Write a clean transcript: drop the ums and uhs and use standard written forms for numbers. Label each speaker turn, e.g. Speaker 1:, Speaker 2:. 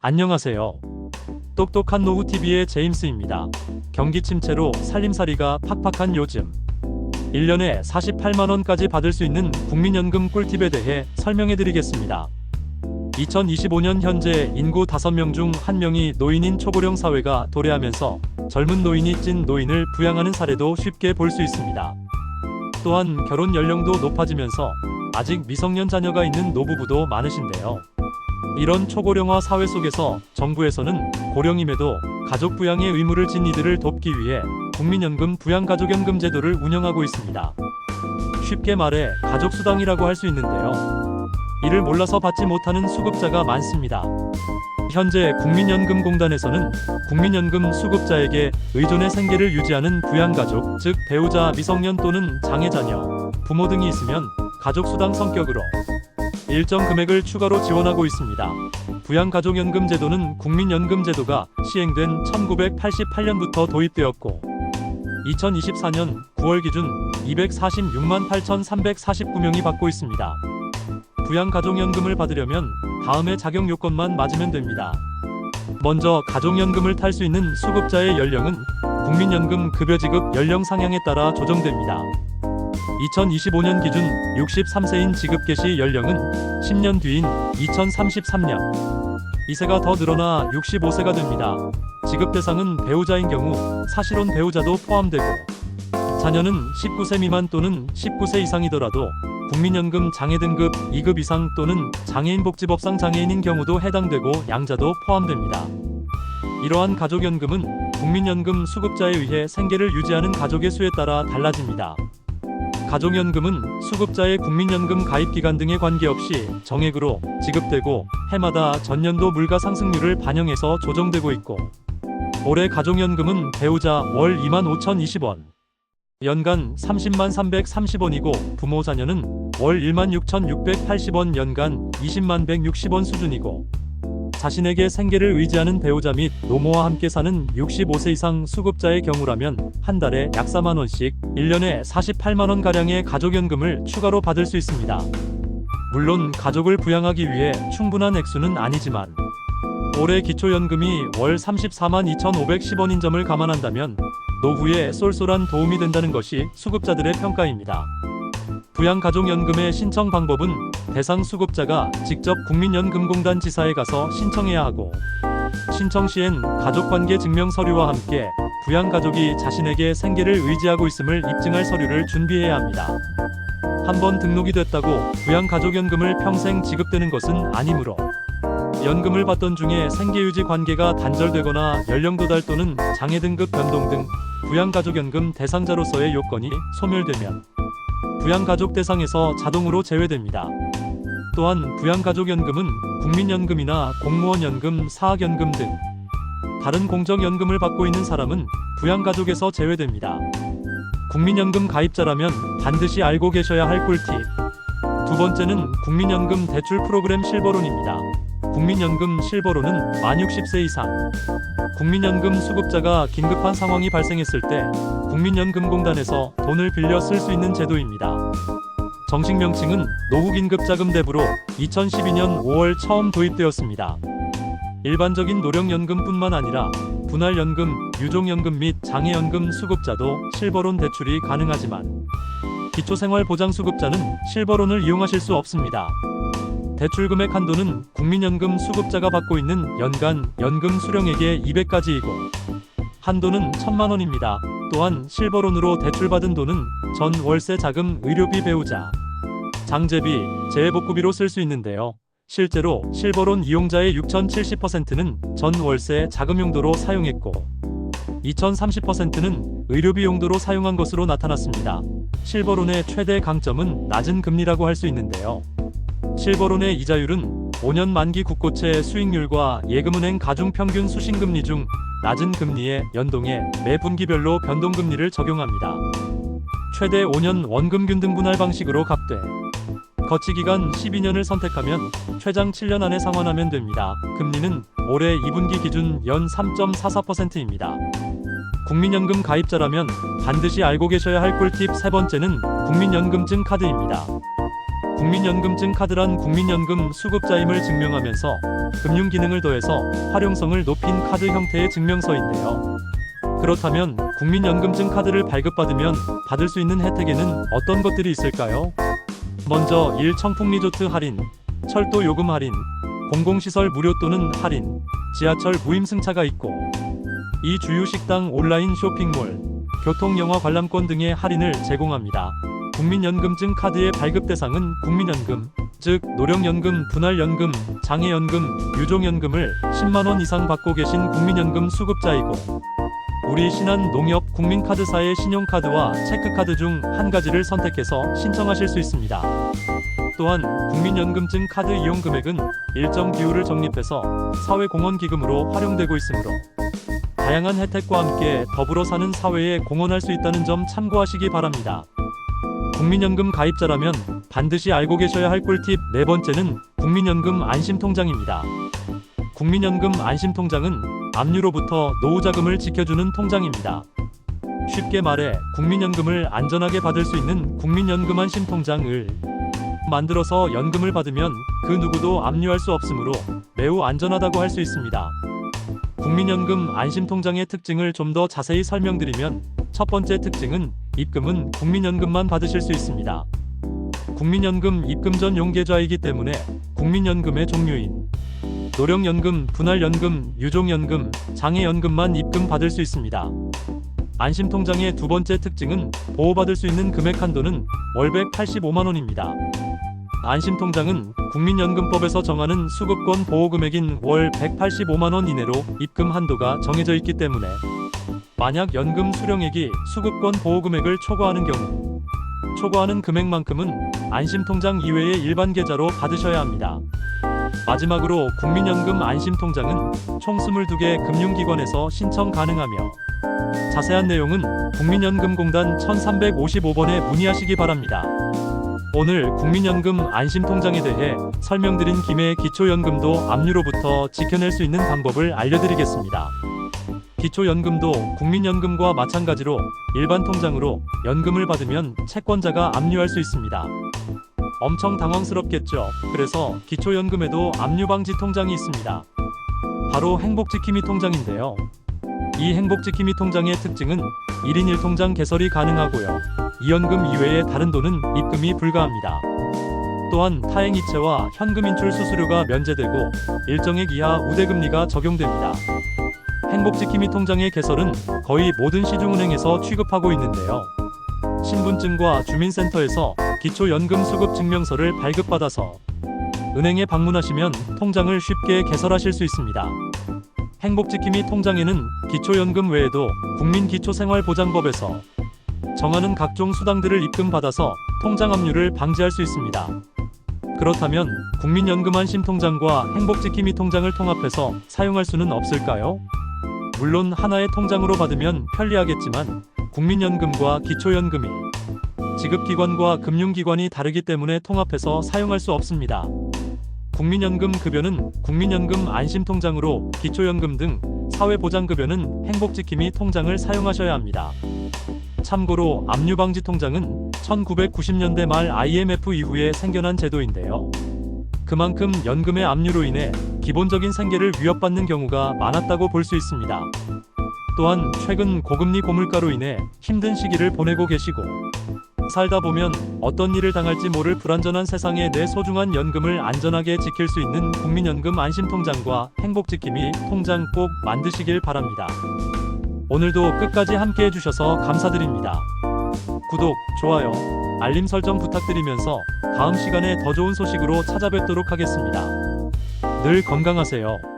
Speaker 1: 안녕하세요. 똑똑한 노후TV의 제임스입니다. 경기 침체로 살림살이가 팍팍한 요즘 1년에 48만원까지 받을 수 있는 국민연금 꿀팁에 대해 설명해드리겠습니다. 2025년 현재 인구 5명 중 1명이 노인인 초고령 사회가 도래하면서 젊은 노인이 찐 노인을 부양하는 사례도 쉽게 볼 수 있습니다. 또한 결혼 연령도 높아지면서 아직 미성년 자녀가 있는 노부부도 많으신데요. 이런 초고령화 사회 속에서 정부에서는 고령임에도 가족 부양의 의무를 진 이들을 돕기 위해 국민연금 부양가족연금 제도를 운영하고 있습니다. 쉽게 말해 가족수당이라고 할 수 있는데요. 이를 몰라서 받지 못하는 수급자가 많습니다. 현재 국민연금공단에서는 국민연금 수급자에게 의존의 생계를 유지하는 부양가족, 즉 배우자, 미성년 또는 장애자녀, 부모 등이 있으면 가족수당 성격으로 일정 금액을 추가로 지원하고 있습니다. 부양가족연금 제도는 국민연금제도가 시행된 1988년부터 도입되었고 2024년 9월 기준 246만 8,349명이 받고 있습니다. 부양가족연금을 받으려면 다음의 자격 요건만 맞으면 됩니다. 먼저 가족연금을 탈 수 있는 수급자의 연령은 국민연금 급여지급 연령 상향에 따라 조정됩니다. 2025년 기준 63세인 지급 개시 연령은 10년 뒤인 2033년 2세가 더 늘어나 65세가 됩니다. 지급 대상은 배우자인 경우 사실혼 배우자도 포함되고 자녀는 19세 미만 또는 19세 이상이더라도 국민연금 장애 등급 2급 이상 또는 장애인복지법상 장애인인 경우도 해당되고 양자도 포함됩니다. 이러한 가족연금은 국민연금 수급자에 의해 생계를 유지하는 가족의 수에 따라 달라집니다. 가족연금은 수급자의 국민연금 가입기간 등에 관계없이 정액으로 지급되고 해마다 전년도 물가 상승률을 반영해서 조정되고 있고 올해 가족연금은 배우자 월 25,020원, 연간 303,330원이고 부모 자녀는 월 16,680원, 연간 201,160원 수준이고 자신에게 생계를 의지하는 배우자 및 노모와 함께 사는 65세 이상 수급자의 경우라면 한 달에 약 4만원씩 1년에 48만원가량의 가족연금을 추가로 받을 수 있습니다. 물론 가족을 부양하기 위해 충분한 액수는 아니지만 올해 기초연금이 월 34만 2,510원인 점을 감안한다면 노후에 쏠쏠한 도움이 된다는 것이 수급자들의 평가입니다. 부양가족연금의 신청 방법은 대상 수급자가 직접 국민연금공단 지사에 가서 신청해야 하고 신청 시엔 가족관계 증명 서류와 함께 부양가족이 자신에게 생계를 의지하고 있음을 입증할 서류를 준비해야 합니다. 한번 등록이 됐다고 부양가족연금을 평생 지급되는 것은 아니므로 연금을 받던 중에 생계유지 관계가 단절되거나 연령도달 또는 장애 등급 변동 등 부양가족연금 대상자로서의 요건이 소멸되면 부양가족 대상에서 자동으로 제외됩니다. 또한 부양가족연금은 국민연금이나 공무원연금, 사학연금 등 다른 공적연금을 받고 있는 사람은 부양가족에서 제외됩니다. 국민연금 가입자라면 반드시 알고 계셔야 할 꿀팁. 두 번째는 국민연금 대출 프로그램 실버론입니다. 국민연금 실버론은 만 60세 이상 국민연금 수급자가 긴급한 상황이 발생했을 때 국민연금공단에서 돈을 빌려 쓸 수 있는 제도입니다. 정식 명칭은 노후긴급자금대부로 2012년 5월 처음 도입되었습니다. 일반적인 노령연금뿐만 아니라 분할연금, 유종연금 및 장애연금 수급자도 실버론 대출이 가능하지만 기초생활보장수급자는 실버론을 이용하실 수 없습니다. 대출금액 한도는 국민연금 수급자가 받고 있는 연간 연금 수령액의 200가지이고 한도는 1,000만원입니다. 또한 실버론으로 대출받은 돈은 전 월세 자금, 의료비, 배우자, 장제비, 재해복구비로 쓸 수 있는데요. 실제로 실버론 이용자의 6,070%는 전 월세 자금 용도로 사용했고 2,030%는 의료비 용도로 사용한 것으로 나타났습니다. 실버론의 최대 강점은 낮은 금리라고 할 수 있는데요. 실버론의 이자율은 5년 만기 국고채 수익률과 예금은행 가중평균 수신금리 중 낮은 금리에 연동해 매 분기별로 변동금리를 적용합니다. 최대 5년 원금균 등분할 방식으로 값돼 거치기간 12년을 선택하면 최장 7년 안에 상환하면 됩니다. 금리는 올해 2분기 기준 연 3.44%입니다. 국민연금 가입자라면 반드시 알고 계셔야 할 꿀팁 세 번째는 국민연금증 카드입니다. 국민연금증 카드란 국민연금 수급자임을 증명하면서 금융기능을 더해서 활용성을 높인 카드 형태의 증명서인데요. 그렇다면 국민연금증 카드를 발급받으면 받을 수 있는 혜택에는 어떤 것들이 있을까요? 먼저 1. 청풍리조트 할인, 철도 요금 할인, 공공시설 무료 또는 할인, 지하철 무임승차가 있고 2. 주유식당 온라인 쇼핑몰, 교통영화 관람권 등의 할인을 제공합니다. 국민연금증 카드의 발급 대상은 국민연금, 즉 노령연금, 분할연금, 장애연금, 유종연금을 10만원 이상 받고 계신 국민연금 수급자이고 우리 신한농협 국민카드사의 신용카드와 체크카드 중 한 가지를 선택해서 신청하실 수 있습니다. 또한 국민연금증 카드 이용 금액은 일정 비율을 적립해서 사회공헌기금으로 활용되고 있으므로 다양한 혜택과 함께 더불어 사는 사회에 공헌할 수 있다는 점 참고하시기 바랍니다. 국민연금 가입자라면 반드시 알고 계셔야 할 꿀팁 네 번째는 국민연금 안심통장입니다. 국민연금 안심통장은 압류로부터 노후자금을 지켜주는 통장입니다. 쉽게 말해 국민연금을 안전하게 받을 수 있는 국민연금 안심통장을 만들어서 연금을 받으면 그 누구도 압류할 수 없으므로 매우 안전하다고 할 수 있습니다. 국민연금 안심통장의 특징을 좀 더 자세히 설명드리면 첫 번째 특징은 입금은 국민연금만 받으실 수 있습니다. 국민연금 입금 전용 계좌이기 때문에 국민연금의 종류인 노령연금, 분할연금, 유종연금, 장애연금만 입금 받을 수 있습니다. 안심통장의 두 번째 특징은 보호받을 수 있는 금액 한도는 월 185만원입니다. 안심통장은 국민연금법에서 정하는 수급권 보호금액인 월 185만원 이내로 입금 한도가 정해져 있기 때문에 만약 연금 수령액이 수급권 보호금액을 초과하는 경우 초과하는 금액만큼은 안심통장 이외의 일반 계좌로 받으셔야 합니다. 마지막으로 국민연금 안심통장은 총 22개 금융기관에서 신청 가능하며 자세한 내용은 국민연금공단 1355번에 문의하시기 바랍니다. 오늘 국민연금 안심통장에 대해 설명드린 김에 기초연금도 압류로부터 지켜낼 수 있는 방법을 알려드리겠습니다. 기초연금도 국민연금과 마찬가지로 일반 통장으로 연금을 받으면 채권자가 압류할 수 있습니다. 엄청 당황스럽겠죠. 그래서 기초연금에도 압류방지 통장이 있습니다. 바로 행복지킴이 통장인데요. 이 행복지킴이 통장의 특징은 1인 1통장 개설이 가능하고요. 이연금 이외의 다른 돈은 입금이 불가합니다. 또한 타행이체와 현금 인출 수수료가 면제되고 일정액 이하 우대금리가 적용됩니다. 행복지킴이 통장의 개설은 거의 모든 시중은행에서 취급하고 있는데요. 신분증과 주민센터에서 기초연금 수급 증명서를 발급받아서 은행에 방문하시면 통장을 쉽게 개설하실 수 있습니다. 행복지킴이 통장에는 기초연금 외에도 국민기초생활보장법에서 정하는 각종 수당들을 입금받아서 통장 압류를 방지할 수 있습니다. 그렇다면 국민연금 안심통장과 행복지킴이 통장을 통합해서 사용할 수는 없을까요? 물론 하나의 통장으로 받으면 편리하겠지만 국민연금과 기초연금이 지급기관과 금융기관이 다르기 때문에 통합해서 사용할 수 없습니다. 국민연금 급여는 국민연금 안심통장으로 기초연금 등 사회보장급여는 행복지킴이 통장을 사용하셔야 합니다. 참고로 압류방지 통장은 1990년대 말 IMF 이후에 생겨난 제도인데요. 그만큼 연금의 압류로 인해 기본적인 생계를 위협받는 경우가 많았다고 볼 수 있습니다. 또한 최근 고금리 고물가로 인해 힘든 시기를 보내고 계시고 살다 보면 어떤 일을 당할지 모를 불안전한 세상에 내 소중한 연금을 안전하게 지킬 수 있는 국민연금 안심통장과 행복지킴이 통장 꼭 만드시길 바랍니다. 오늘도 끝까지 함께 해주셔서 감사드립니다. 구독, 좋아요, 알림 설정 부탁드리면서 다음 시간에 더 좋은 소식으로 찾아뵙도록 하겠습니다. 늘 건강하세요.